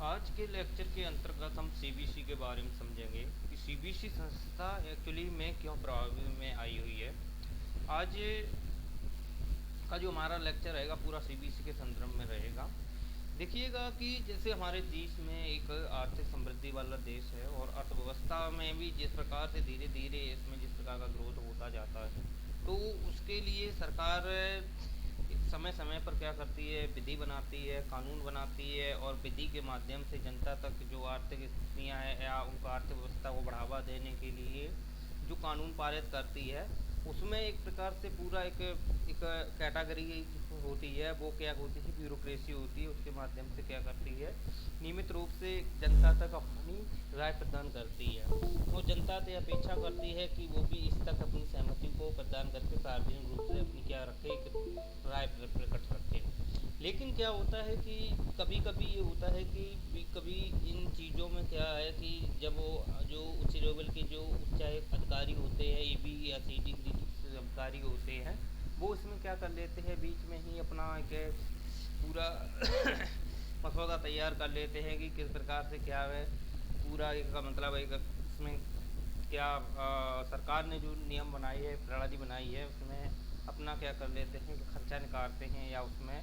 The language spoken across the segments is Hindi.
आज के लेक्चर के अंतर्गत हम सीबीसी के बारे में समझेंगे कि सीबीसी संस्था एक्चुअली में क्यों प्रभाव में आई हुई है। आज का जो हमारा लेक्चर रहेगा पूरा सीबीसी के संदर्भ में रहेगा। देखिएगा कि जैसे हमारे देश में एक आर्थिक समृद्धि वाला देश है और अर्थव्यवस्था में भी जिस प्रकार से धीरे धीरे इसमें जिस प्रकार का ग्रोथ होता जाता है, तो उसके लिए सरकार समय समय पर क्या करती है, विधि बनाती है, कानून बनाती है और विधि के माध्यम से जनता तक जो आर्थिक स्थितियाँ हैं या उनको आर्थिक व्यवस्था को बढ़ावा देने के लिए जो कानून पारित करती है, उसमें एक प्रकार से पूरा एक कैटेगरी होती है, वो क्या होती है, ब्यूरोक्रेसी होती है। उसके माध्यम से क्या करती है, नियमित रूप से जनता तक अपनी राय प्रदान करती है और जनता से अपेक्षा करती है कि वो भी इस तक अपनी सहमति को प्रदान करके सार्वजनिक रूप से अपनी क्या रखे, एक राय प्रकट रखे। लेकिन क्या होता है कि कभी कभी ये होता है कि कभी इन चीज़ों में क्या है कि जब वो जो उच्च लेवल के जो उच्च अधिकारी होते हैं, एबी या सीडी ग्रेड अधिकारी होते हैं, वो इसमें क्या कर लेते हैं, बीच में ही अपना एक पूरा मसौदा तैयार कर लेते हैं कि किस प्रकार से क्या है पूरा एक मतलब एक उसमें क्या सरकार ने जो नियम बनाई है, प्रणाली बनाई है, उसमें अपना क्या कर लेते हैं कि खर्चा निकालते हैं या उसमें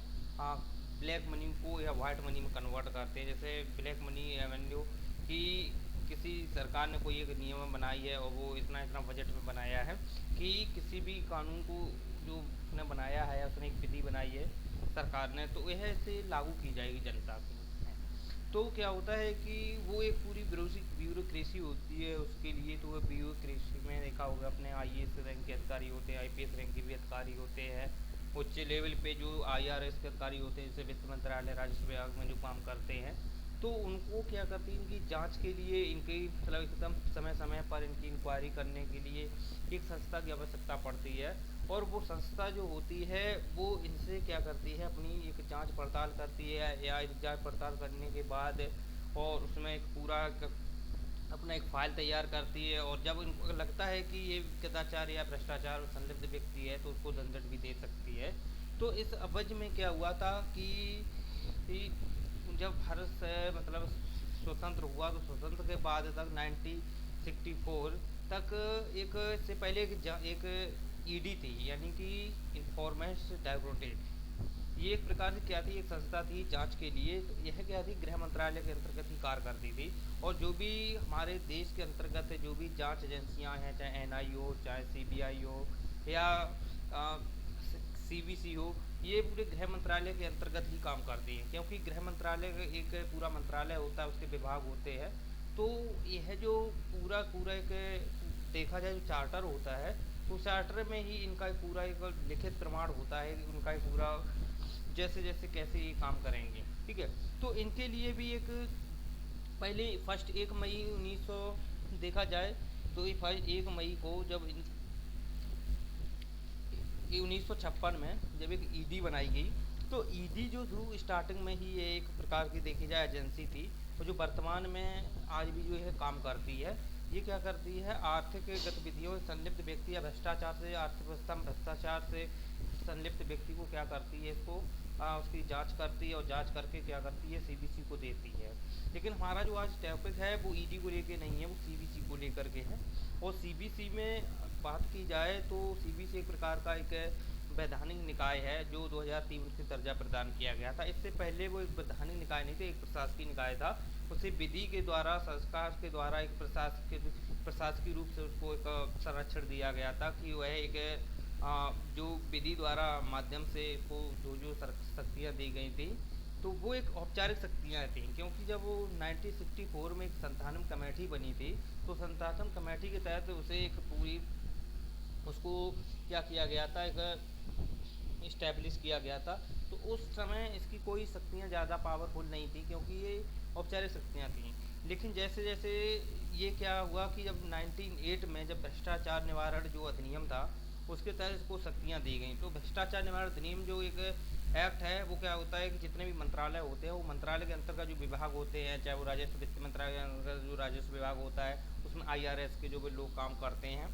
ब्लैक मनी को या वाइट मनी में कन्वर्ट करते हैं। जैसे ब्लैक मनी एवेन्यू कि किसी सरकार ने कोई एक नियम बनाई है और वो इतना इतना बजट में बनाया है कि किसी भी कानून को जो उसने बनाया है या उसने एक विधि बनाई है सरकार ने, तो यह से लागू की जाएगी जनता के उसमें। तो क्या होता है कि वो एक पूरी ब्यूरोक्रेसी होती है उसके लिए। तो वो ब्यूरोक्रेसी में देखा होगा अपने आईएएस रैंक के अधिकारी होते हैं, आईपीएस रैंक के भी अधिकारी होते हैं, उच्च लेवल पे जो आईआरएस के अधिकारी होते हैं, जैसे वित्त मंत्रालय राजस्व विभाग में जो काम करते हैं, तो उनको क्या करती है, इनकी जांच के लिए इनकी मतलब एकदम समय समय पर इनकी इंक्वायरी करने के लिए एक संस्था की आवश्यकता पड़ती है। और वो संस्था जो होती है वो इनसे क्या करती है, अपनी एक जांच पड़ताल करती है या जांच पड़ताल करने के बाद और उसमें एक पूरा अपना एक फ़ाइल तैयार करती है। और जब इनको लगता है कि ये कदाचार या भ्रष्टाचार संलिप्त व्यक्ति है तो उसको दंड भी दे सकती है। तो इस अवधि में क्या हुआ था कि जब भारत से मतलब स्वतंत्र हुआ तो स्वतंत्र के बाद तक 1964 तक एक से पहले एक ईडी थी, यानी कि इंफॉर्मेंस डायरेक्टोरेट। ये एक प्रकार से क्या थी, एक संस्था थी जांच के लिए। तो यह क्या थी, गृह मंत्रालय के अंतर्गत ही कार्य करती थी और जो भी हमारे देश के अंतर्गत जो भी जांच एजेंसियां हैं, चाहे एनआई हो, चाहे सीबीआई हो या सीबीसी हो, ये पूरे गृह मंत्रालय के अंतर्गत ही काम करती हैं। क्योंकि गृह मंत्रालय एक पूरा मंत्रालय होता है, उसके विभाग होते हैं। तो यह जो पूरा पूरा एक देखा जाए जो चार्टर होता है, तो चार्टर में ही इनका एक पूरा एक लिखित प्रमाण होता है कि उनका एक पूरा जैसे जैसे कैसे ये काम करेंगे। ठीक है, तो इनके लिए भी एक पहले फर्स्ट 1 मई 1900 देखा जाए तो ये फर्स्ट 1 मई को जब 1956 में जब एक ईडी बनाई गई, तो ईडी जो शुरू स्टार्टिंग में ही ये एक प्रकार की देखी जाए एजेंसी थी और जो वर्तमान में आज भी जो है काम करती है। ये क्या करती है, आर्थिक गतिविधियों से संलिप्त व्यक्ति या भ्रष्टाचार से आर्थिक व्यवस्था में भ्रष्टाचार से संलिप्त व्यक्ति को क्या करती है, इसको उसकी जांच करती है और जांच करके क्या करती है, सीबीसी को देती है। लेकिन हमारा जो आज टॉपिक है वो ईडी को लेके नहीं है, वो सीबीसी को लेकर के है। और सीबीसी में बात की जाए तो सीबीसी एक प्रकार का एक वैधानिक निकाय है जो 2003 से दर्जा प्रदान किया गया था। इससे पहले वो एक वैधानिक निकाय नहीं थे, एक प्रशासकीय निकाय था। उसे विधि के द्वारा, संस्कार के द्वारा एक प्रशासकीय रूप से उसको एक संरक्षण दिया गया था कि वह एक जो विधि द्वारा माध्यम से इसको जो जो शक्तियाँ दी गई थी, तो वो एक औपचारिक शक्तियाँ थीं। क्योंकि जब वो 1964 में एक संस्थानम कमेटी बनी थी, तो संस्थापन कमेटी के तहत उसे एक पूरी उसको क्या किया गया था, एक इस्टेब्लिश किया गया था। तो उस समय इसकी कोई शक्तियाँ ज़्यादा पावरफुल नहीं थी क्योंकि ये औपचारिक शक्तियाँ थीं। लेकिन जैसे जैसे ये क्या हुआ कि जब 1908 में जब भ्रष्टाचार निवारण जो अधिनियम था उसके तहत इसको शक्तियाँ दी गई। तो भ्रष्टाचार निवारण अधिनियम जो एक एक्ट है, वो क्या होता है कि जितने भी मंत्रालय होते हैं, वो मंत्रालय के अंतर्गत जो विभाग होते हैं, चाहे वो राजस्व वित्त मंत्रालय के अंतर्गत जो राजस्व विभाग होता है, उसमें आईआरएस के जो भी लोग काम करते हैं,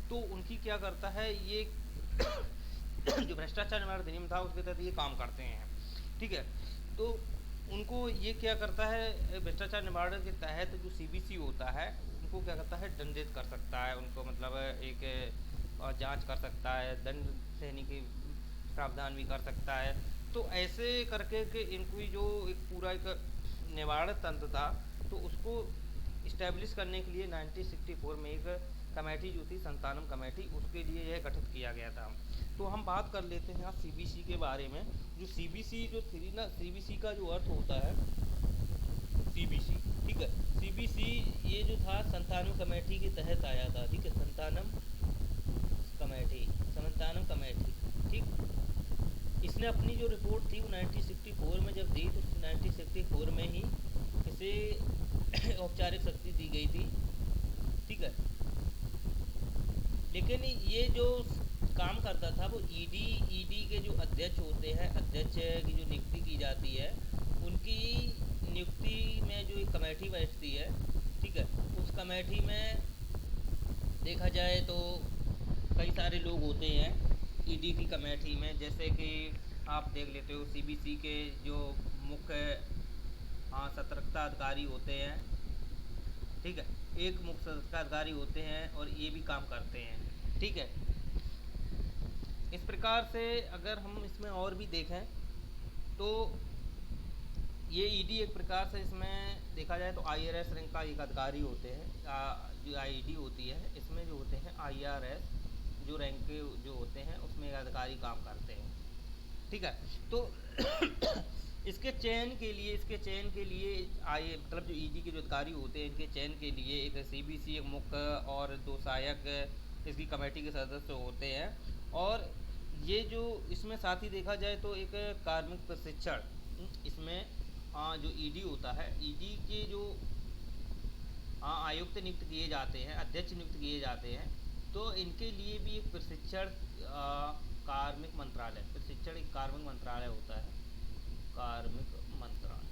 तो उनकी क्या करता है ये जो भ्रष्टाचार निवारण अधिनियम था उसके तहत ये काम करते हैं। ठीक है, तो उनको ये क्या करता है, भ्रष्टाचार निवारण के तहत जो सीबीसी होता है उनको क्या करता है, दंडित कर सकता है उनको, मतलब एक जांच कर सकता है, दंड सहने के प्रावधान भी कर सकता है। तो ऐसे करके कि इनको जो एक पूरा एक निवारण तंत्र था तो उसको इस्टेब्लिश करने के लिए 1964 में एक कमेटी जो थी, संतानम कमेटी, उसके लिए यह गठित किया गया था। तो हम बात कर लेते हैं आज सीबीसी के बारे में। जो सीबीसी जो थी ना, सीबीसी का जो अर्थ होता है, सीबीसी, ठीक है, सीबीसी ये जो था संतानम कमेटी के तहत आया था, ठीक है, कमेटी संतानम कमेटी, ठीक। इसने अपनी जो रिपोर्ट थी वो 1964 में जब दी तो 1964 में ही इसे औपचारिक शक्ति दी गई थी, ठीक है। लेकिन ये जो काम करता था वो ईडी के जो अध्यक्ष होते हैं, अध्यक्ष की जो नियुक्ति की जाती है, उनकी नियुक्ति में जो एक कमेटी बैठती है, ठीक है, उस कमेटी में देखा जाए तो कई सारे लोग होते हैं ईडी की कमेटी में। जैसे कि आप देख लेते हो सीबीसी के जो मुख्य सतर्कता अधिकारी होते हैं, ठीक है, एक मुख्य सतर्कता अधिकारी होते हैं और ये भी काम करते हैं, ठीक है। इस प्रकार से अगर हम इसमें और भी देखें तो ये ईडी एक प्रकार से इसमें देखा जाए तो आईआरएस रैंक का एक अधिकारी होते हैं। जो ईडी होती है इसमें जो होते हैं आईआरएस जो रैंक के जो होते हैं उसमें एक अधिकारी काम करते हैं, ठीक है। तो इसके चयन के लिए आए, मतलब जो ईडी के जो अधिकारी होते हैं इनके चयन के लिए एक सीबीसी एक मुख्य और 2 सहायक इसकी कमेटी के सदस्य होते हैं। और ये जो इसमें साथ ही देखा जाए तो एक कार्मिक प्रशिक्षण, इसमें जो ईडी होता है, ईडी के जो आयुक्त नियुक्त किए जाते हैं, अध्यक्ष नियुक्त किए जाते हैं, तो इनके लिए भी एक प्रशिक्षण कार्मिक मंत्रालय, प्रशिक्षण एक कार्मिक मंत्रालय होता है, कार्मिक मंत्रालय,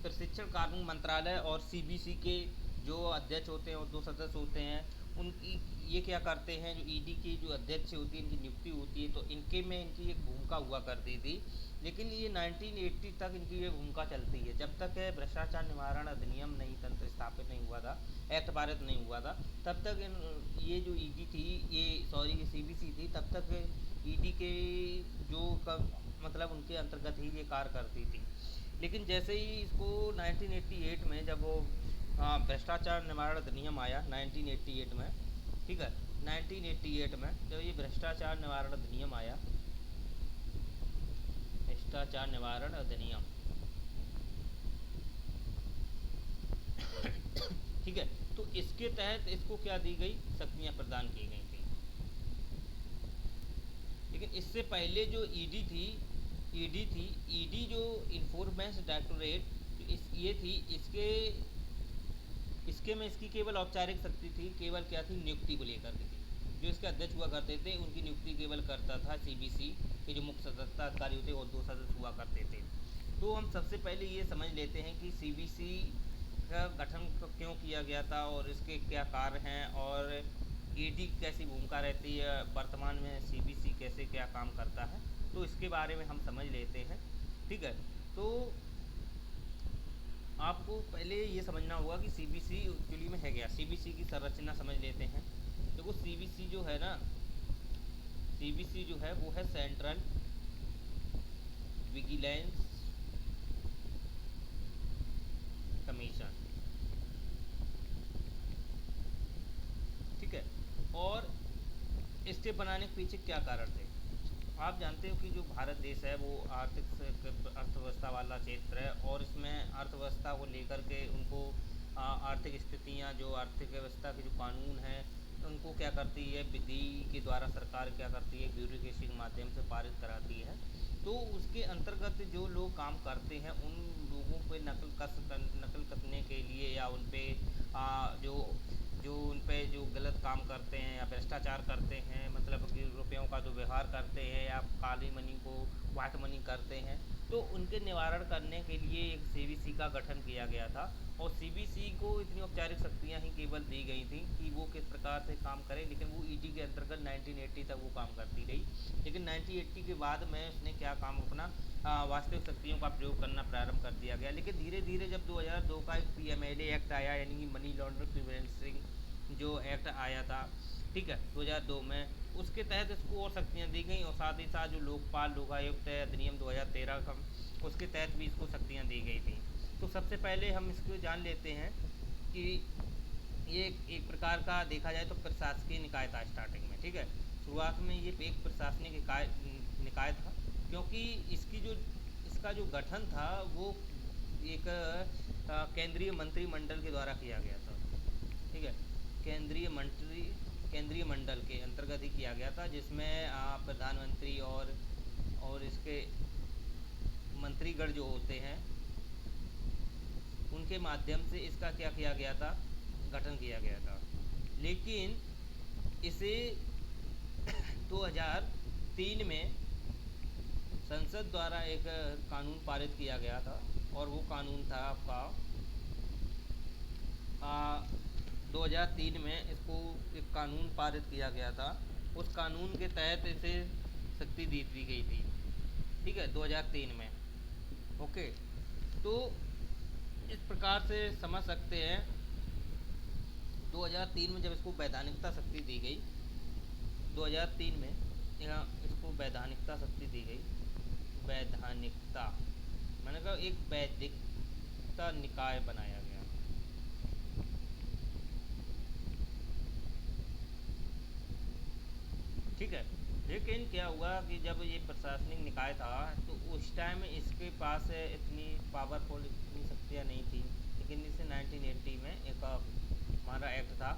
प्रशिक्षण कार्मिक मंत्रालय। और सीबीसी के जो अध्यक्ष होते हैं और 2 सदस्य होते हैं, उनकी ये क्या करते हैं, जो ईडी की जो अध्यक्ष होती है इनकी नियुक्ति होती है तो इनके में इनकी एक भूमिका हुआ करती थी। लेकिन ये 1980 तक इनकी ये भूमिका चलती है, जब तक भ्रष्टाचार निवारण अधिनियम नहीं तंत्र स्थापित नहीं हुआ था, एक्ट पारित नहीं हुआ था, तब तक ये जो ईडी थी, ये सॉरी सीबीसी थी, तब तक ईडी के जो मतलब उनके अंतर्गत ही ये कार्य करती थी। लेकिन जैसे ही इसको 1988 में जब वो भ्रष्टाचार निवारण अधिनियम आया 1988 में, ठीक है, 1988 में जब ये भ्रष्टाचार निवारण अधिनियम आया, भ्रष्टाचार निवारण अधिनियम, ठीक है, तो इसके तहत इसको क्या दी गई, शक्तियाँ प्रदान की गई थी। लेकिन इससे पहले जो ईडी थी, ईडी जो इन्फोर्समेंट डायरेक्टोरेट ये थी, इसके में इसकी केवल औपचारिक शक्ति थी, केवल क्या थी, नियुक्ति को लेकर के थी। जो इसके अध्यक्ष हुआ करते थे उनकी नियुक्ति केवल करता था सीबीसी के जो मुख्य सदस्य अधिकारी होते और 2 सदस्य हुआ करते थे। तो हम सबसे पहले ये समझ लेते हैं कि सीबीसी का गठन क्यों किया गया था और इसके क्या कार्य हैं और ईडी की कैसी भूमिका रहती है, वर्तमान में सीबीसी कैसे क्या काम करता है, तो इसके बारे में हम समझ लेते हैं, ठीक है। तो आपको पहले ये समझना होगा कि सीबीसी एक्चुअली में है क्या। सीबीसी की संरचना समझ लेते हैं। देखो सीबीसी जो है ना, सीबीसी जो है वो है सेंट्रल विजिलेंस कमीशन, ठीक है। और इसके बनाने के पीछे क्या कारण थे। आप जानते हो कि जो भारत देश है वो अर्थव्यवस्था वाला क्षेत्र है और इसमें अर्थव्यवस्था को लेकर के उनको आर्थिक स्थितियाँ, जो आर्थिक व्यवस्था के जो कानून हैं उनको क्या करती है, विधि के द्वारा सरकार क्या करती है, ब्यूरोक्रेसी के माध्यम से पारित कराती है। तो उसके अंतर्गत जो लोग काम करते हैं उन लोगों पे नकल कसने के लिए या उन पे जो जो उन पे जो गलत काम करते हैं या भ्रष्टाचार करते हैं, मतलब कि रुपयों का जो व्यवहार करते हैं या काली मनी को वाइट मनी करते हैं, तो उनके निवारण करने के लिए एक सीबीसी का गठन किया गया था। और सीबीसी को इतनी औपचारिक शक्तियाँ ही केवल दी गई थी कि वो किस प्रकार से काम करे, लेकिन वो ईडी के अंतर्गत 1980 तक वो काम करती रही। लेकिन 1980 के बाद में उसने क्या काम अपना वास्तविक शक्तियों का प्रयोग करना प्रारंभ कर दिया गया। लेकिन धीरे धीरे जब 2002 का एक पीएमएलए एक्ट आया, यानी कि मनी लॉन्ड्रिंग प्रिवेंशन जो एक्ट आया था, ठीक है, 2002 में, उसके तहत इसको और शक्तियाँ दी गई। और साथ ही साथ जो लोकपाल लोकायुक्त अधिनियम 2013 का, उसके तहत भी इसको शक्तियाँ दी गई थी। तो सबसे पहले हम इसको जान लेते हैं कि ये एक प्रकार का देखा जाए तो प्रशासकीय निकाय था स्टार्टिंग में, ठीक है। शुरुआत में ये एक प्रशासनिक निकाय था, क्योंकि इसका जो गठन था वो एक केंद्रीय मंत्रिमंडल के द्वारा किया गया था, ठीक है। केंद्रीय मंडल के अंतर्गत ही किया गया था, जिसमें प्रधानमंत्री और इसके मंत्रीगण जो होते हैं उनके माध्यम से इसका क्या किया गया था, गठन किया गया था। लेकिन इसे 2003 में संसद द्वारा एक कानून पारित किया गया था, और वो कानून था आपका 2003 में इसको एक कानून पारित किया गया था। उस कानून के तहत इसे शक्ति दी गई थी, ठीक है, 2003 में। ओके, तो इस प्रकार से समझ सकते हैं 2003 में जब इसको वैधानिकता शक्ति दी गई, 2003 में यहाँ इसको वैधानिकता शक्ति दी गई। वैधानिकता मैंने कहा एक वैधिकता निकाय बनाया गया, ठीक है। लेकिन क्या हुआ कि जब ये प्रशासनिक निकाय था तो उस टाइम इसके पास इतनी पावरफुल, इतनी शक्तियाँ नहीं थी। लेकिन इसे 1980 में एक हमारा एक्ट था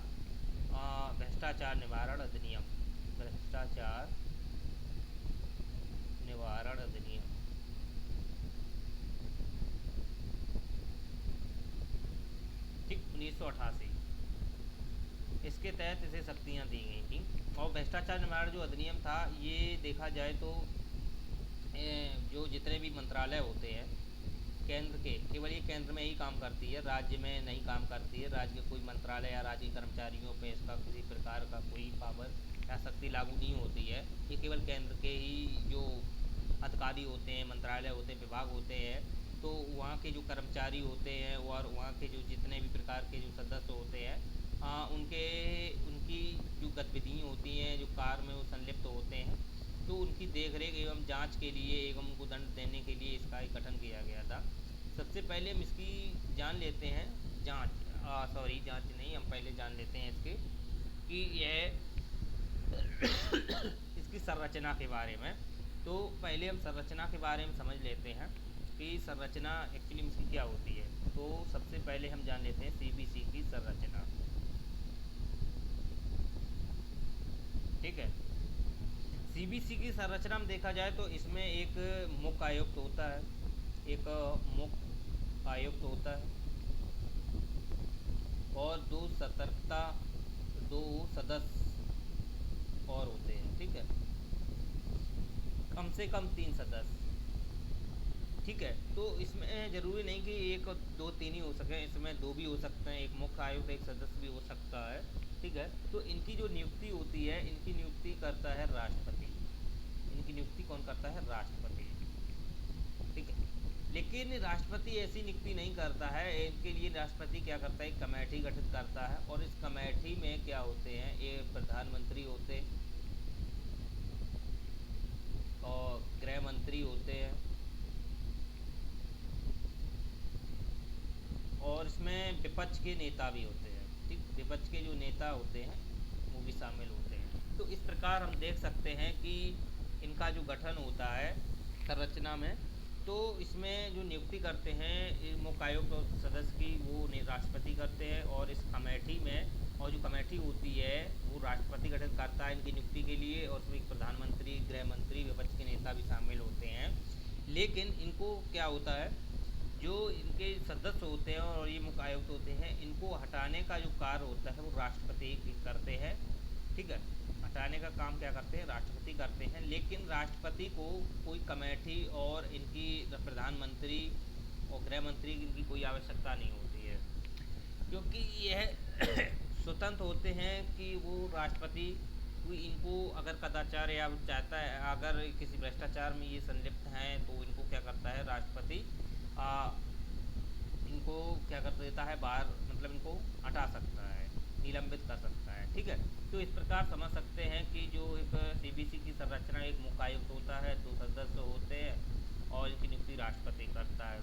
भ्रष्टाचार निवारण अधिनियम, भ्रष्टाचार निवारण अधिनियम, ठीक, 1988। इसके तहत इसे शक्तियाँ दी गई थी। और भ्रष्टाचार निवारण जो अधिनियम था, ये देखा जाए तो जो जितने भी मंत्रालय होते हैं केंद्र के, केवल ये केंद्र में ही काम करती है, राज्य में नहीं काम करती है। राज्य के कोई मंत्रालय या राज्य कर्मचारियों पे इसका किसी प्रकार का कोई पावर या शक्ति लागू नहीं होती है। ये केवल केंद्र के ही जो अधिकारी होते हैं, मंत्रालय होते हैं, विभाग होते हैं, तो वहाँ के जो कर्मचारी होते हैं और वहाँ के जो जितने भी प्रकार के जो सदस्य होते हैं, उनकी जो गतिविधियाँ होती हैं, जो कार्य में वो संलिप्त होते हैं, तो उनकी देखरेख एवं जांच के लिए एवं उनको दंड देने के लिए इसका गठन किया गया था। सबसे पहले हम इसकी जान लेते हैं जांच नहीं, हम पहले जान लेते हैं इसके कि यह इसकी संरचना के बारे में। तो पहले हम संरचना के बारे में समझ लेते हैं कि संरचना एक्चुअली इसकी क्या होती है। तो सबसे पहले हम जान लेते हैं सीबीसी की संरचना, ठीक है। सीबीसी की संरचना में देखा जाए तो इसमें एक मुख्य आयुक्त होता है, एक मुख्य आयुक्त होता है और दो सदस्य और होते हैं, ठीक है, कम से कम 3 सदस्य, ठीक है। तो इसमें ज़रूरी नहीं कि 1 2 3 ही हो सके, इसमें 2 भी हो सकते हैं, एक मुख्य आयुक्त एक सदस्य भी हो सकता है, ठीक है। तो इनकी जो नियुक्ति होती है, इनकी नियुक्ति करता है राष्ट्रपति। इनकी नियुक्ति कौन करता है? राष्ट्रपति, ठीक है। लेकिन राष्ट्रपति ऐसी नियुक्ति नहीं करता है, इनके लिए राष्ट्रपति क्या करता है, एक कमेटी गठित करता है। और इस कमेटी में क्या होते हैं, ये प्रधानमंत्री होते और गृह मंत्री होते हैं, और इसमें विपक्ष के नेता भी होते हैं, ठीक, विपक्ष के जो नेता होते हैं वो भी शामिल होते हैं। तो इस प्रकार हम देख सकते हैं कि इनका जो गठन होता है संरचना में, तो इसमें जो नियुक्ति करते हैं मुख्य आयुक्त और सदस्य की, वो राष्ट्रपति करते हैं। और इस कमेटी में, और जो कमेटी होती है वो राष्ट्रपति गठित करता है इनकी नियुक्ति के लिए, और उसमें प्रधानमंत्री, गृह मंत्री, विपक्ष के नेता भी शामिल होते हैं। लेकिन इनको क्या होता है, जो इनके सदस्य होते हैं और ये मुख्य आयुक्त होते हैं, इनको हटाने का जो कार्य होता है वो राष्ट्रपति करते हैं, ठीक है। हटाने का काम क्या करते हैं, राष्ट्रपति करते हैं। लेकिन राष्ट्रपति को कोई कमेटी और इनकी प्रधानमंत्री और गृह मंत्री की इनकी कोई आवश्यकता नहीं होती है, क्योंकि यह स्वतंत्र होते हैं कि वो राष्ट्रपति कोई इनको अगर कदाचार या चाहता है, अगर किसी भ्रष्टाचार में ये संलिप्त हैं तो इनको क्या करता है राष्ट्रपति, आ, इनको क्या कर देता है बाहर, मतलब इनको हटा सकता है, निलंबित कर सकता है। ठीक है, तो इस प्रकार समझ सकते हैं कि जो एक सीबीसी की संरचना, एक मुख्यायुक्त होता है, 2 सदस्य होते हैं और इनकी नियुक्ति राष्ट्रपति करता है।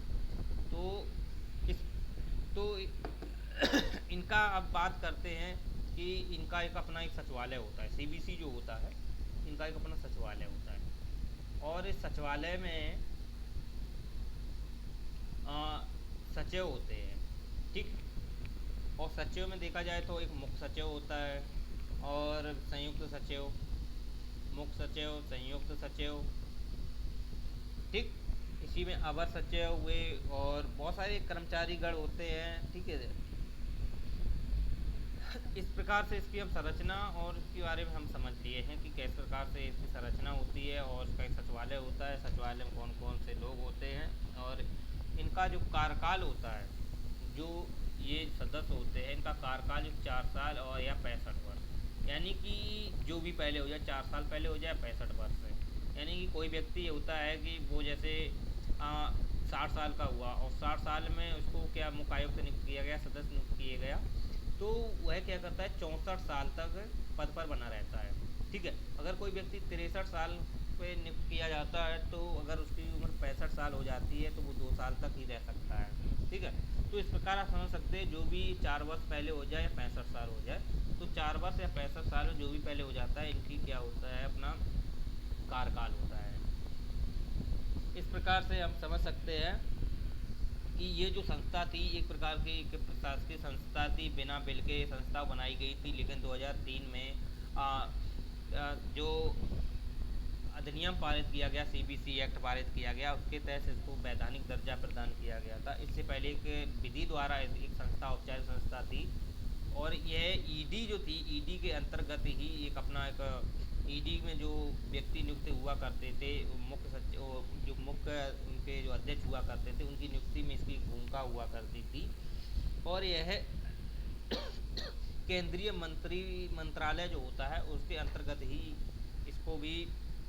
तो इस तो इनका अब बात करते हैं कि इनका एक अपना एक सचिवालय होता है। सीबीसी जो होता है इनका एक अपना सचिवालय होता है, और इस सचिवालय में सचिव होते हैं। ठीक, और सचिव में देखा जाए तो एक मुख्य सचिव होता है और संयुक्त सचिव, मुख्य सचिव, संयुक्त सचिव। ठीक, इसी में अवर सचिव हुए और बहुत सारे कर्मचारी गण होते हैं। ठीक है, इस प्रकार से इसकी हम संरचना और इसके बारे में हम समझ लिए हैं कि किस प्रकार से इसकी संरचना होती है और इसका एक सचिवालय होता है। सचिवालय में कौन कौन से लोग होते हैं और इनका जो कार्यकाल होता है, जो ये सदस्य होते हैं इनका कार्यकाल 4 साल और या 65 वर्ष, यानी कि जो भी पहले हो जाए, 4 साल पहले हो जाए, 65 वर्ष है। यानी कि कोई व्यक्ति ये होता है कि वो जैसे 60 साल का हुआ और 60 साल में उसको क्या मुख्यायुक्त नियुक्त किया गया, सदस्य नियुक्त किया गया, तो वह क्या करता है 64 साल तक पद पर बना रहता है। ठीक है, अगर कोई व्यक्ति 63 साल पे नियुक्त किया जाता है तो अगर उसकी उम्र 65 साल हो जाती है तो वो 2 साल तक ही रह सकता है। ठीक है, तो इस प्रकार आप समझ सकते हैं जो भी 4 वर्ष पहले हो जाए या 65 साल हो जाए, तो 4 वर्ष या 65 साल में जो भी पहले हो जाता है इनकी क्या होता है अपना कार्यकाल होता है। इस प्रकार से हम समझ सकते हैं कि ये जो संस्था थी एक प्रकार की एक प्रशासकीय संस्था थी, बिना बिल के संस्था बनाई गई थी। लेकिन 2003 में जो अधिनियम पारित किया गया, सीबीसी एक्ट पारित किया गया, उसके तहत इसको वैधानिक दर्जा प्रदान किया गया था। इससे पहले एक विधि द्वारा एक संस्था, औपचारिक संस्था थी, और यह ईडी जो थी, ईडी के अंतर्गत ही एक अपना एक ईडी में जो व्यक्ति नियुक्त हुआ करते थे, मुख्य सचिव, जो मुख्य उनके जो अध्यक्ष हुआ करते थे, उनकी नियुक्ति में इसकी भूमिका हुआ करती थी। और यह केंद्रीय मंत्रालय जो होता है उसके अंतर्गत ही इसको भी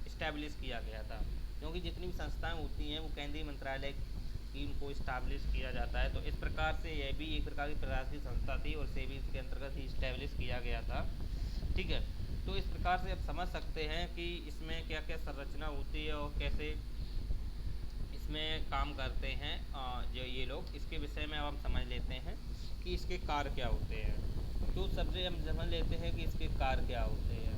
इस्टेब्लिश किया गया था, क्योंकि जितनी भी संस्थाएं होती हैं वो केंद्रीय मंत्रालय की उनको इस्टेब्लिश किया जाता है। तो इस प्रकार से यह भी एक प्रकार की प्रशासनिक संस्था थी और सेबी इसके अंतर्गत ही इस्टेब्लिश किया गया था। ठीक है, तो इस प्रकार से आप समझ सकते हैं कि इसमें क्या क्या संरचना होती है और कैसे इसमें काम करते हैं जो ये लोग। इसके विषय में अब हम समझ लेते हैं कि इसके कार्य क्या होते हैं। तो सबसे हम समझ लेते हैं कि इसके कार्य क्या होते हैं।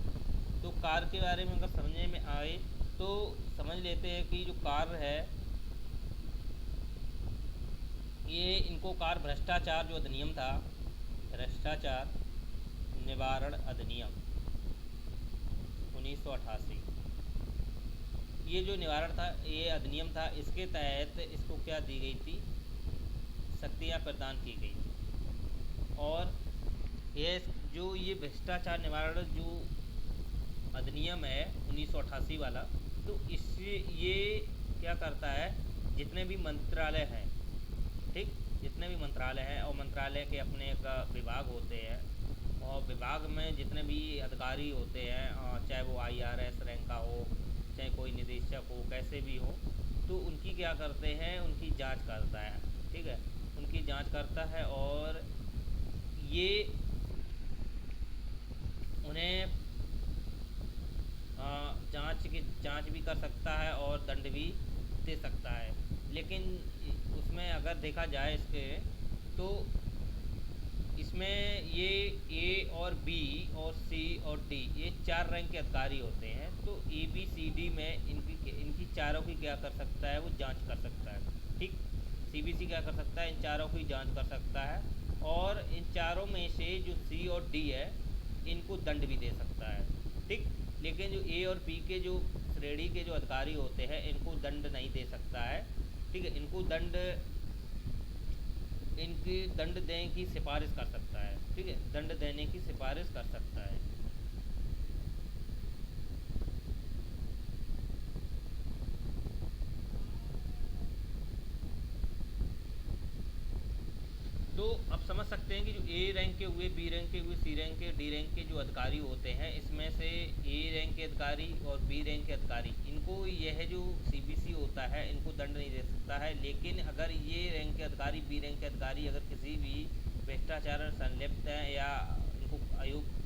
तो कार्य के बारे में अगर समझने में आए तो समझ लेते हैं कि जो कार्य है ये इनको कार्य भ्रष्टाचार जो अधिनियम था, भ्रष्टाचार निवारण अधिनियम 1988, ये जो निवारण था, ये अधिनियम था, इसके तहत इसको क्या दी गई थी, शक्तियाँ प्रदान की गई थी। और ये जो ये भ्रष्टाचार निवारण जो अधिनियम है 1988 वाला, तो इससे ये क्या करता है, जितने भी मंत्रालय हैं, ठीक, जितने भी मंत्रालय हैं और मंत्रालय के अपने एक विभाग होते हैं, और विभाग में जितने भी अधिकारी होते हैं, चाहे वो IRS रैंक का हो, चाहे कोई निदेशक हो, कैसे भी हो, तो उनकी क्या करते हैं, उनकी जांच करता है। ठीक है, उनकी जांच करता है और ये उन्हें जांच भी कर सकता है और दंड भी दे सकता है। लेकिन उसमें अगर देखा जाए इसके, तो इसमें ये A और B और C और D ये 4 रैंक के अधिकारी होते हैं। तो ABCD में इनकी चारों की क्या कर सकता है, वो जांच कर सकता है। ठीक, CBC क्या कर सकता है, इन चारों की जांच कर सकता है और इन चारों में से जो C और D है इनको दंड भी दे सकता है। ठीक, लेकिन जो A और B के जो श्रेणी के जो अधिकारी होते हैं इनको दंड नहीं दे सकता है। ठीक है, इनकी दंड देने की सिफारिश कर सकता है। ठीक है, दंड देने की सिफारिश कर सकता है। तो अब समझ सकते हैं कि जो A रैंक के हुए, बी रैंक के हुए, सी रैंक के, डी रैंक के जो अधिकारी होते हैं, इसमें से ए रैंक के अधिकारी और बी रैंक के अधिकारी, इनको यह जो सीबीसी होता है इनको दंड नहीं दे सकता है। लेकिन अगर ये रैंक के अधिकारी, बी रैंक के अधिकारी अगर किसी भी भ्रष्टाचार में संलिप्त हैं या इनको अयोग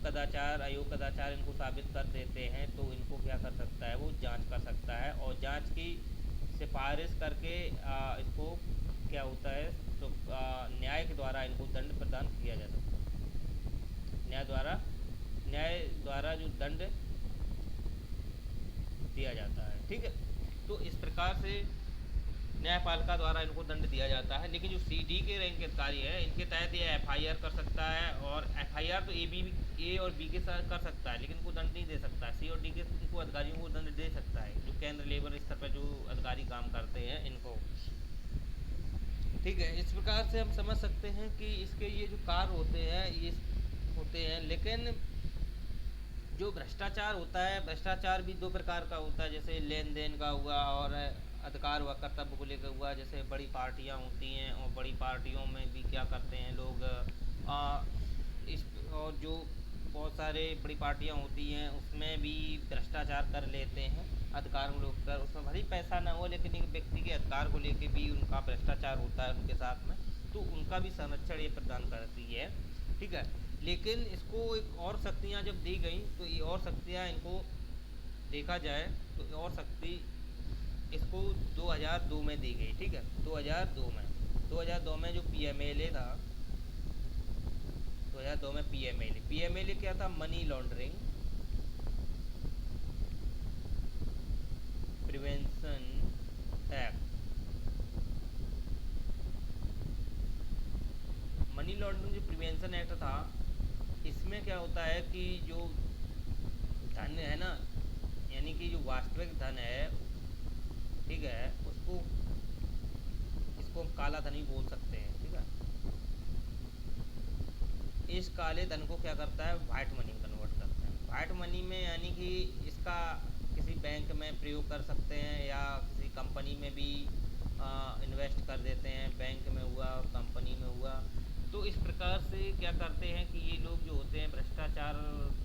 कदाचार इनको साबित कर देते हैं, तो इनको क्या कर सकता है, वो जांच कर सकता है और जांच की सिफारिश करके इसको क्या होता है, तो न्याय के द्वारा इनको दंड प्रदान किया जा सकता है। न्याय द्वारा जो दंड दिया जाता है, ठीक है। तो इस प्रकार से न्यायपालिका द्वारा इनको दंड दिया जाता है। लेकिन जो सी डी के रैंक के अधिकारी है, इनके तहत ये एफआईआर कर सकता है, और एफआईआर तो ए और बी के साथ कर सकता है, लेकिन इनको दंड नहीं दे सकता है। सी और डी के इनको अधिकारियों को दंड दे सकता है, जो केंद्र लेबर स्तर पर जो अधिकारी काम करते हैं इनको, ठीक है। इस प्रकार से हम समझ सकते हैं कि इसके ये जो कार्य होते हैं ये होते हैं। लेकिन जो भ्रष्टाचार होता है, भ्रष्टाचार भी दो प्रकार का होता है, जैसे लेन देन का हुआ और अधिकार व कर्तव्य को लेकर हुआ। जैसे बड़ी पार्टियां होती हैं और बड़ी पार्टियों में भी क्या करते हैं लोग, इस और जो बहुत सारे बड़ी पार्टियां होती हैं उसमें भी भ्रष्टाचार कर लेते हैं अधिकार को लेकर। उसमें भले पैसा ना हो, लेकिन एक व्यक्ति के अधिकार को लेकर भी उनका भ्रष्टाचार होता है उनके साथ में, तो उनका भी संरक्षण ये प्रदान करती है, ठीक है। लेकिन इसको एक और शक्तियाँ जब दी गई, तो ये और शक्तियाँ इनको देखा जाए तो और शक्ति इसको 2002 में दी गई, ठीक है। 2002 में जो पीएमएलए था, 2002 में पीएमएलए क्या था, money laundering prevention act. Money laundering जो प्रिवेंशन एक्ट था, इसमें क्या होता है कि जो धन है ना, यानी कि जो वास्तविक धन है, ठीक है, इसको हम काला धन ही बोल सकते हैं, ठीक है। इस काले धन को क्या करता है, व्हाइट मनी में कन्वर्ट करता है। व्हाइट मनी में यानी कि इसका किसी बैंक में प्रयोग कर सकते हैं या किसी कंपनी में भी इन्वेस्ट कर देते हैं, बैंक में हुआ, कंपनी में हुआ। तो इस प्रकार से क्या करते हैं कि ये लोग जो होते हैं भ्रष्टाचार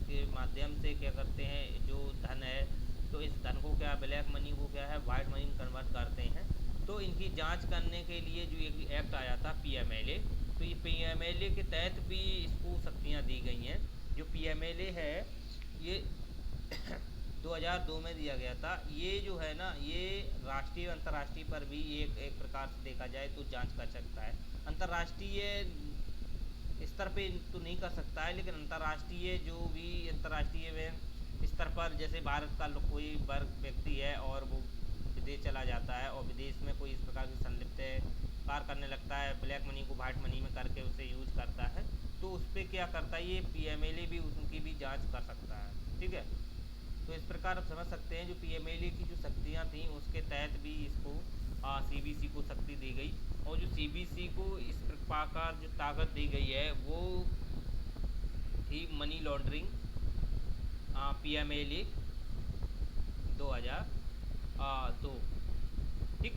के माध्यम से क्या करते हैं, जो धन है, तो इस धन को क्या, ब्लैक मनी को क्या है, वाइट मनी में कन्वर्ट करते हैं। तो इनकी जांच करने के लिए जो एक एक्ट आया था पीएमएलए, तो ये पीएमएलए के तहत भी इसको शक्तियाँ दी गई हैं। जो पीएमएलए है ये 2002 में दिया गया था। ये जो है ना, ये राष्ट्रीय अंतर्राष्ट्रीय पर भी एक प्रकार से देखा जाए तो जांच कर सकता है। अंतर्राष्ट्रीय स्तर पे तो नहीं कर सकता है, लेकिन अंतर्राष्ट्रीय जो भी अंतर्राष्ट्रीय स्तर पर, जैसे भारत का कोई वर्ग व्यक्ति है और वो विदेश चला जाता है और विदेश में कोई इस प्रकार की संलिप्त कार्य करने लगता है, ब्लैक मनी को वाइट मनी में करके उसे यूज करता है, तो उस पर क्या करता है, ये पीएमएलए भी उनकी भी जांच कर सकता है, ठीक है। तो इस प्रकार आप समझ सकते हैं जो पीएमएलए की जो शक्तियाँ थीं उसके तहत भी इसको सीबीसी को शक्ति दी गई। और जो सीबीसी को इस प्रकार जो ताकत दी गई है वो थी मनी लॉन्ड्रिंग पीएमएलए 2002, ठीक।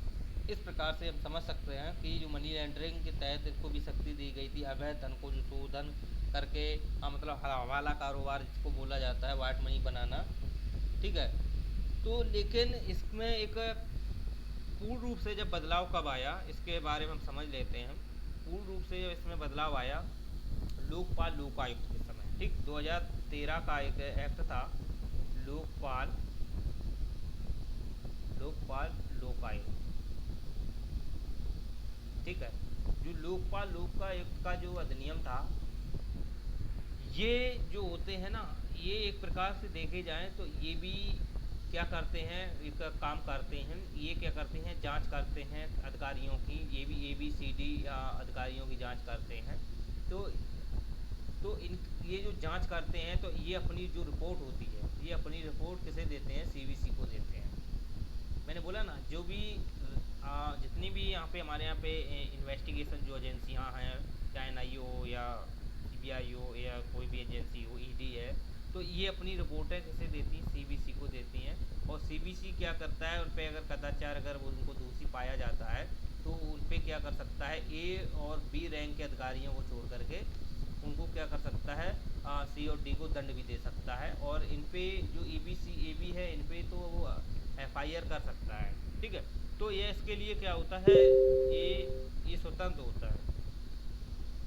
इस प्रकार से हम समझ सकते हैं कि जो मनी लॉन्ड्रिंग के तहत इसको भी शक्ति दी गई थी, अवैध धन को जो शोधन करके मतलब हवाला कारोबार जिसको बोला जाता है, वाइट मनी बनाना, ठीक है। तो लेकिन इसमें एक पूर्ण रूप से जब बदलाव कब आया, इसके बारे में हम समझ लेते हैं। पूर्ण रूप से जब इसमें बदलाव आया लोकपाल लोकायुक्त के समय, ठीक। 2013 का एक एक्ट था लोकपाल लोकायुक्त, ठीक है। जो लोकपाल लोकायुक्त का जो अधिनियम था, ये जो होते हैं ना, ये एक प्रकार से देखे जाएं तो ये भी क्या करते हैं, एक काम करते हैं, ये क्या करते हैं, जांच करते हैं अधिकारियों की, ये भी ABCD अधिकारियों की जांच करते हैं। तो ये जो जांच करते हैं, तो ये अपनी जो रिपोर्ट होती है, ये अपनी रिपोर्ट किसे देते हैं, सीबीसी को देते हैं। मैंने बोला ना, जो भी जितनी भी यहाँ पे हमारे यहाँ पे इन्वेस्टिगेशन जो एजेंसियाँ हैं, चाहे NIA हो या CBI हो या कोई भी एजेंसी हो, ED है, तो ये अपनी रिपोर्टें किसे देती हैं, सीबीसी को देती हैं। और सीबीसी क्या करता है, उन पर अगर कदाचार अगर उनको दोषी पाया जाता है तो उन पे क्या कर सकता है, ए और बी रैंक के अधिकारियों को छोड़ करके उनको क्या कर सकता है, सी और डी को दंड भी दे सकता है। और इन पे जो A B C A B है इन पे तो वो FIR कर सकता है। ठीक है, तो ये इसके लिए क्या होता है, ये स्वतंत्र होता है।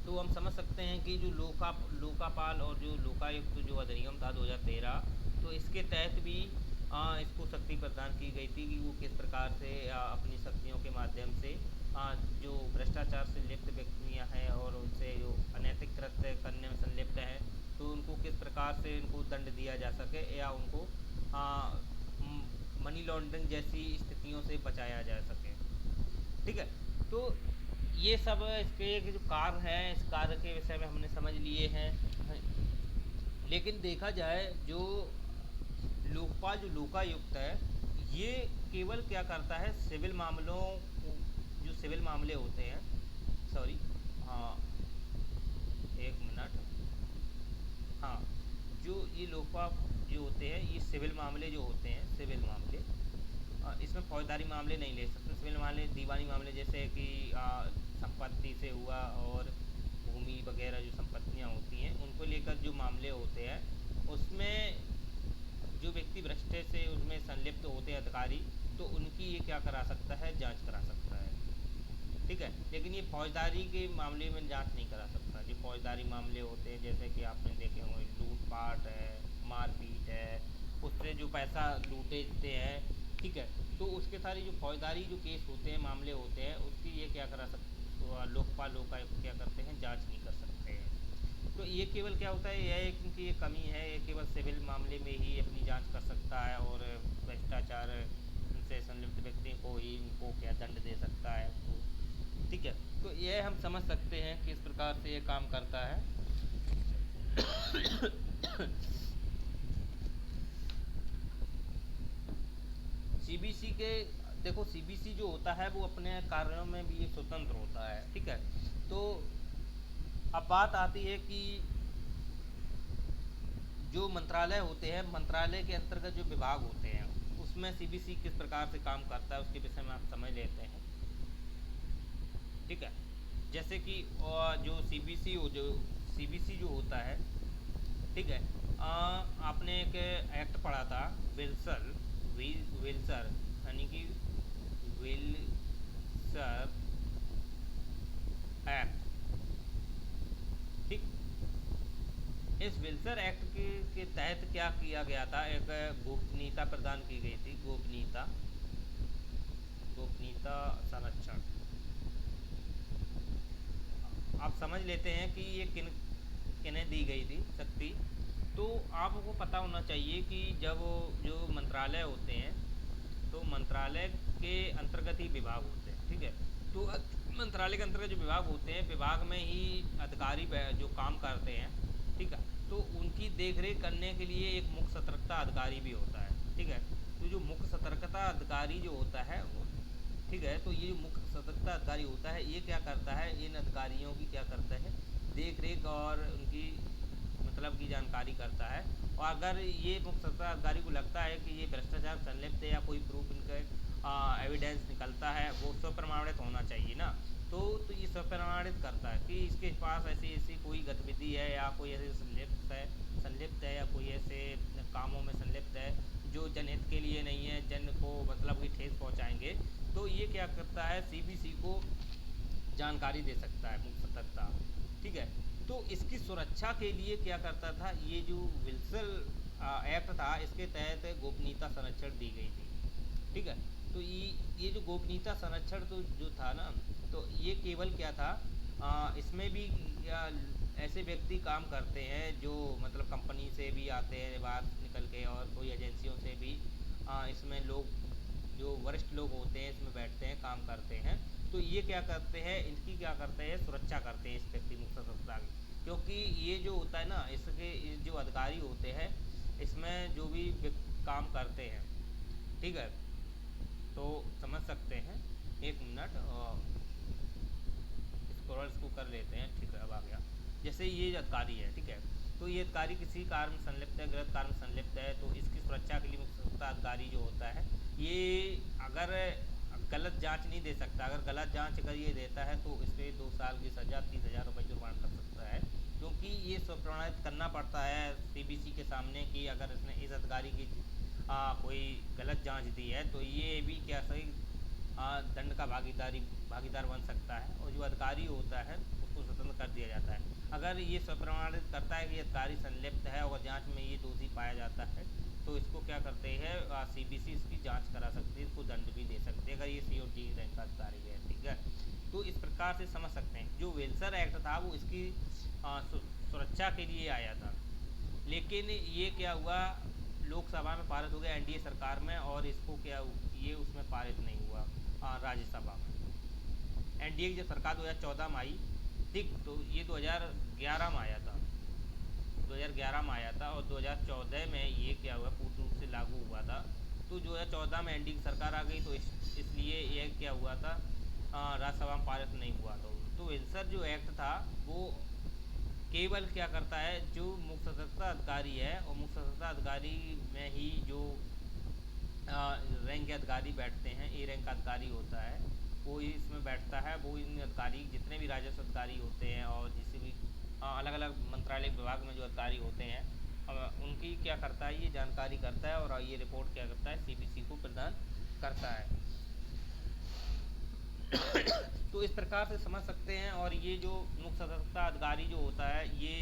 तो हम समझ सकते हैं कि जो लोकापाल और जो लोकायुक्त जो अधिनियम था 2013, तो इसके तहत भी इसको शक्ति प्रदान की गई थी कि वो किस प्रकार से अपनी शक्तियों के माध्यम से जो भ्रष्टाचार से लिप्त व्यक्तियाँ हैं और उनसे जो अनैतिक कृत्य करने में संलिप्त हैं, तो उनको किस प्रकार से उनको दंड दिया जा सके या उनको मनी लॉन्ड्रिंग जैसी स्थितियों से बचाया जा सके। ठीक है, तो ये सब इसके जो कार्य हैं, इस कार्य के विषय में हमने समझ लिए हैं। लेकिन देखा जाए जो लोकपाल जो लोकायुक्त है, ये केवल क्या करता है, सिविल मामलों जो सिविल मामले होते हैं, सॉरी, हाँ, एक मिनट, हाँ, जो ये लोकपाल जो होते हैं, ये सिविल मामले जो होते हैं, सिविल मामले, इसमें फौजदारी मामले नहीं ले सकते। सिविल मामले दीवानी मामले जैसे कि संपत्ति से हुआ और भूमि वगैरह जो संपत्तियां होती हैं उनको लेकर जो मामले होते हैं, उसमें जो व्यक्ति भ्रष्टे से उसमें संलिप्त होते हैं अधिकारी, तो उनकी ये क्या करा सकता है, जांच करा सकता है। ठीक है, लेकिन ये फौजदारी के मामले में जांच नहीं करा सकता। जो फौजदारी मामले होते हैं जैसे कि आपने देखे होंगे, लूटपाट है, मारपीट है, उससे जो पैसा लूटते हैं, ठीक है, तो उसके सारे जो फौजदारी जो केस होते हैं, मामले होते हैं, उसकी ये क्या करा सकते, लोकपाल लोकायुक्त क्या करते हैं, जांच नहीं कर सकते हैं। तो ये केवल क्या होता है, यह क्योंकि ये कमी है, ये केवल सिविल मामले में ही अपनी जांच कर सकता है और भ्रष्टाचार से संलिप्त व्यक्ति को ही इनको क्या दंड दे सकता है। ठीक है, तो यह हम समझ सकते हैं किस प्रकार से ये काम करता है। CBC के देखो, CBC जो होता है वो अपने कार्यों में भी स्वतंत्र होता है। ठीक है, तो अब बात आती है कि जो मंत्रालय होते हैं, मंत्रालय के अंतर्गत जो विभाग होते हैं, उसमें CBC किस प्रकार से काम करता है उसके विषय में आप समझ लेते हैं। ठीक है, जैसे कि जो CBC जो होता है, ठीक है, आपने एक एक्ट पढ़ा था, विल्सर यानी कि विल्सर एक्ट। ठीक, इस विल्सर एक्ट के तहत क्या किया गया था, एक गोपनीयता प्रदान की गई थी, गोपनीयता संरक्षण। आप समझ लेते हैं कि ये किन्हें दी गई थी शक्ति। तो आपको पता होना चाहिए कि जब जो मंत्रालय होते हैं, तो मंत्रालय के अंतर्गत ही विभाग होते हैं। ठीक है, तो मंत्रालय के अंतर्गत जो विभाग होते हैं, विभाग में ही अधिकारी जो काम करते हैं। ठीक है, तो उनकी देखरेख करने के लिए एक मुख्य सतर्कता अधिकारी भी होता है। ठीक है, तो जो मुख्य सतर्कता अधिकारी जो होता है, ठीक है, तो ये जो मुख्य सतर्कता अधिकारी होता है, ये क्या करता है, इन अधिकारियों की क्या करता है, देख रेख और उनकी मतलब की जानकारी करता है। और अगर ये मुख्य सतर्कता अधिकारी को लगता है कि ये भ्रष्टाचार संलिप्त है या कोई प्रूफ इनका एविडेंस निकलता है, वो स्वप्रमाणित होना चाहिए ना, तो ये स्वप्रमाणित करता है कि इसके पास ऐसी ऐसी कोई गतिविधि है या कोई ऐसे संलिप्त है या कोई ऐसे कामों में संलिप्त है जो जनहित के लिए नहीं है, जन को मतलब कि ठेस पहुंचाएंगे। तो ये क्या करता है, CBC को जानकारी दे सकता है, मुख्य सतर्कता। ठीक है, तो इसकी सुरक्षा के लिए क्या करता था, ये जो विल्सन एक्ट था, इसके तहत गोपनीयता संरक्षण दी गई थी। ठीक है, तो ये जो गोपनीयता संरक्षण तो जो था ना, तो ये केवल क्या था, इसमें भी ऐसे व्यक्ति काम करते हैं जो मतलब कंपनी से भी आते हैं बाहर निकल के, और कोई एजेंसियों से भी इसमें लोग जो वरिष्ठ लोग होते हैं इसमें बैठते हैं, काम करते हैं। तो ये क्या करते हैं, इनकी क्या करते हैं, सुरक्षा करते हैं इस व्यक्ति मुक्त संस्था की। क्योंकि ये जो होता है ना, इसके जो अधिकारी होते हैं, इसमें जो भी काम करते हैं, ठीक है, तो समझ सकते हैं। एक मिनट, स्क्रॉल्स को कर लेते हैं। ठीक है, अब आ गया। जैसे ये अधिकारी है, ठीक है, तो ये अधिकारी किसी कार्य में संलिप्त है, गलत कार्य में संलिप्त है, तो इसकी सुरक्षा के लिए मुख्य सतर्कता अधिकारी जो होता है, ये अगर गलत जांच नहीं दे सकता। अगर गलत जांच अगर ये देता है तो इस पर 2 साल की सज़ा, 30,000 रुपये जुर्माना लग सकता है, क्योंकि ये स्वप्रमाणित करना पड़ता है सीबीसी के सामने कि अगर इसने इस अधिकारी की कोई गलत जांच दी है तो ये भी क्या सही दंड का भागीदार बन सकता है, और जो अधिकारी होता है उसको स्वतंत्र कर दिया जाता है। अगर ये स्वप्रमाणित करता है कि अधिकारी संलिप्त है और जांच में ये दोषी पाया जाता है तो इसको क्या करते हैं, सीबीसी इसकी जांच करा सकती है, इसको दंड भी दे सकते हैं अगर ये सीओटी रैंक का अधिकारी है। ठीक है, तो इस प्रकार से समझ सकते हैं जो वेल्सर एक्ट था वो इसकी सुरक्षा के लिए आया था, लेकिन ये क्या हुआ, लोकसभा में पारित हो गया एनडीए सरकार में, और इसको क्या ये उसमें पारित नहीं हुआ राज्यसभा में। एनडीए की जब सरकार 2014 में आई, ठीक, तो ये 2011 में आया था, 2011 में आया था, और 2014 में ये क्या हुआ, पूर्ण रूप से लागू हुआ था। तो 2014 में एनडीए की सरकार आ गई तो इसलिए ये क्या हुआ था, राज्यसभा में पारित नहीं हुआ था। तो वेल्सर जो एक्ट था वो केवल क्या करता है, जो मुख्य सशस्त्र अधिकारी है और मुख्य सशस्त्र अधिकारी में ही जो रैंक के अधिकारी बैठते हैं, ए रैंक का अधिकारी होता है वो ही इसमें बैठता है। वो इन अधिकारी जितने भी राजस्व अधिकारी होते हैं और जिसे भी अलग अलग मंत्रालय विभाग में जो अधिकारी होते हैं उनकी क्या करता है, ये जानकारी करता है और ये रिपोर्ट क्या करता है, सीबीसी को प्रदान करता है। तो इस प्रकार से समझ सकते हैं। और ये जो मुख्य सशस्त्र अधिकारी जो होता है ये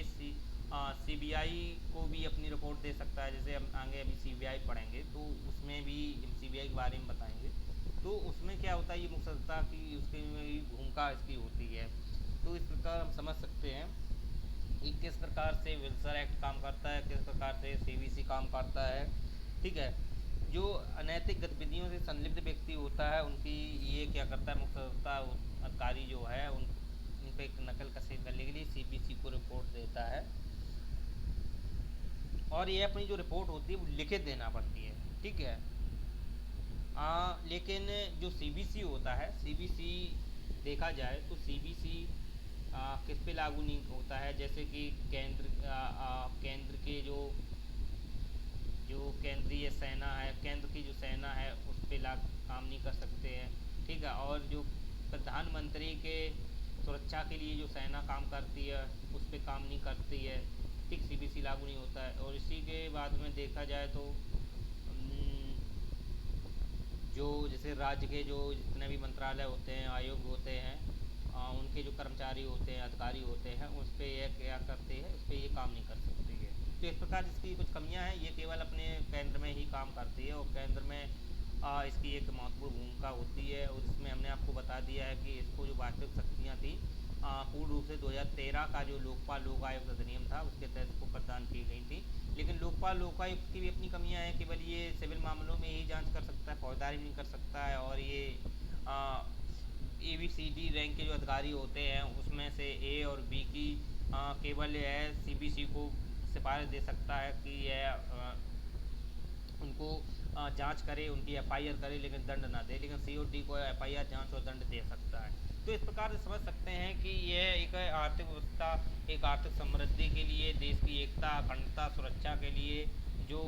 सीबीआई को भी अपनी रिपोर्ट दे सकता है। जैसे हम आगे अभी सीबीआई पढ़ेंगे तो उसमें भी सीबीआई के बारे में बताएंगे, तो उसमें क्या होता है, ये मुख्य सशस्त्र की उसकी भूमिका इसकी होती है। तो इस प्रकार हम समझ सकते हैं कि किस प्रकार से वेल्सर एक्ट काम करता है, किस प्रकार से सीबीसी काम करता है। ठीक है, जो अनैतिक गतिविधियों से संलिप्त व्यक्ति होता है उनकी ये क्या करता है, मुख्य सशस्त्र अधिकारी जो है उन पर एक नकल कसी करने के लिए सीबीसी को रिपोर्ट देता है, और ये अपनी जो रिपोर्ट होती है वो लिखित देना पड़ती है। ठीक है, लेकिन जो सीबीसी होता है, सीबीसी देखा जाए तो सीबीसी किस पे लागू नहीं होता है, जैसे कि केंद्र के जो केंद्रीय सेना है, केंद्र की जो सेना है उस पर काम नहीं कर सकते हैं। ठीक है, और जो प्रधानमंत्री के सुरक्षा के लिए जो सेना काम करती है उस पर काम नहीं करती है। ठीक, सीबीसी लागू नहीं होता है। और इसी के बाद में देखा जाए तो जो जैसे राज्य के जो जितने भी मंत्रालय होते हैं, आयोग होते हैं, उनके जो कर्मचारी होते हैं, अधिकारी होते हैं, उस पर ये क्या करते हैं, उस पर ये काम नहीं कर सकती है। तो इस प्रकार इसकी कुछ कमियां हैं, ये केवल अपने केंद्र में ही काम करती है और केंद्र में इसकी एक महत्वपूर्ण भूमिका होती है। और इसमें हमने आपको बता दिया है कि इसको जो वास्तविक शक्तियाँ थी पूर्ण रूप से 2013 का जो लोकपाल लोक आयुक्त अधिनियम था उसके तहत इसको प्रदान की गई थी। लेकिन लोकपाल लोकायुक्त की भी अपनी कमियां हैं, केवल ये सिविल मामलों में ही जांच कर सकता है, फौजदारी नहीं कर सकता है। और ये ABCD रैंक के जो अधिकारी होते हैं उसमें से A और B की केवल यह सीबीसी को सिफारिश दे सकता है कि यह उनको जांच करे, उनकी एफआईआर करे, लेकिन दंड ना दे। लेकिन सीओटी को एफआईआर, जांच और दंड दे सकता है। तो इस प्रकार से समझ सकते हैं कि यह एक आर्थिक व्यवस्था, एक आर्थिक समृद्धि के लिए, देश की एकता, अखंडता, सुरक्षा के लिए जो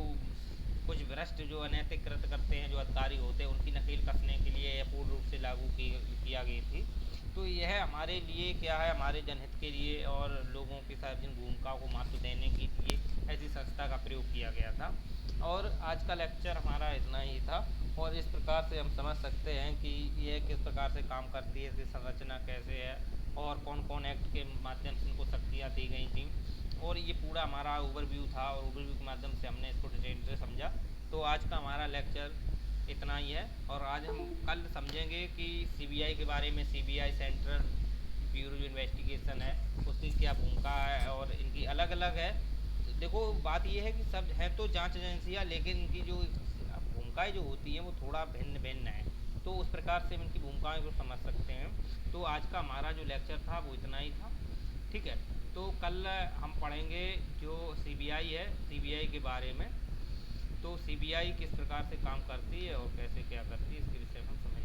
कुछ भ्रष्ट जो अनैतिक कृत्य करते हैं जो अधिकारी होते हैं उनकी नकेल कसने के लिए यह पूर्ण रूप से लागू किया गई थी। तो यह हमारे लिए क्या है, हमारे जनहित के लिए और लोगों की सार्वजनिक भूमिका को महत्व देने के लिए ऐसी संस्था का प्रयोग किया गया था। और आज का लेक्चर हमारा इतना ही था। और इस प्रकार से हम समझ सकते हैं कि यह किस प्रकार से काम करती है, इसकी संरचना कैसे है और कौन कौन एक्ट के माध्यम से उनको शक्तियाँ दी गई थी। और ये पूरा हमारा ओवरव्यू था और ओवरव्यू के माध्यम से हमने इसको डिटेल से समझा। तो आज का हमारा लेक्चर इतना ही है। और आज हम कल समझेंगे कि सीबीआई के बारे में, सीबीआई सेंट्रल ब्यूरो जो इन्वेस्टिगेशन है उसकी क्या भूमिका है और इनकी अलग अलग है। देखो बात ये है कि सब है तो जांच एजेंसियाँ, लेकिन इनकी जो भूमिकाएँ जो होती हैं वो थोड़ा भिन्न भिन्न है। तो उस प्रकार से हम इनकी भूमिकाएँ को समझ सकते हैं। तो आज का हमारा जो लेक्चर था वो इतना ही था। ठीक है, तो कल हम पढ़ेंगे जो सीबीआई है, सीबीआई के बारे में। तो सीबीआई किस प्रकार से काम करती है और कैसे क्या करती है इसके विषय में हम समझेंगे।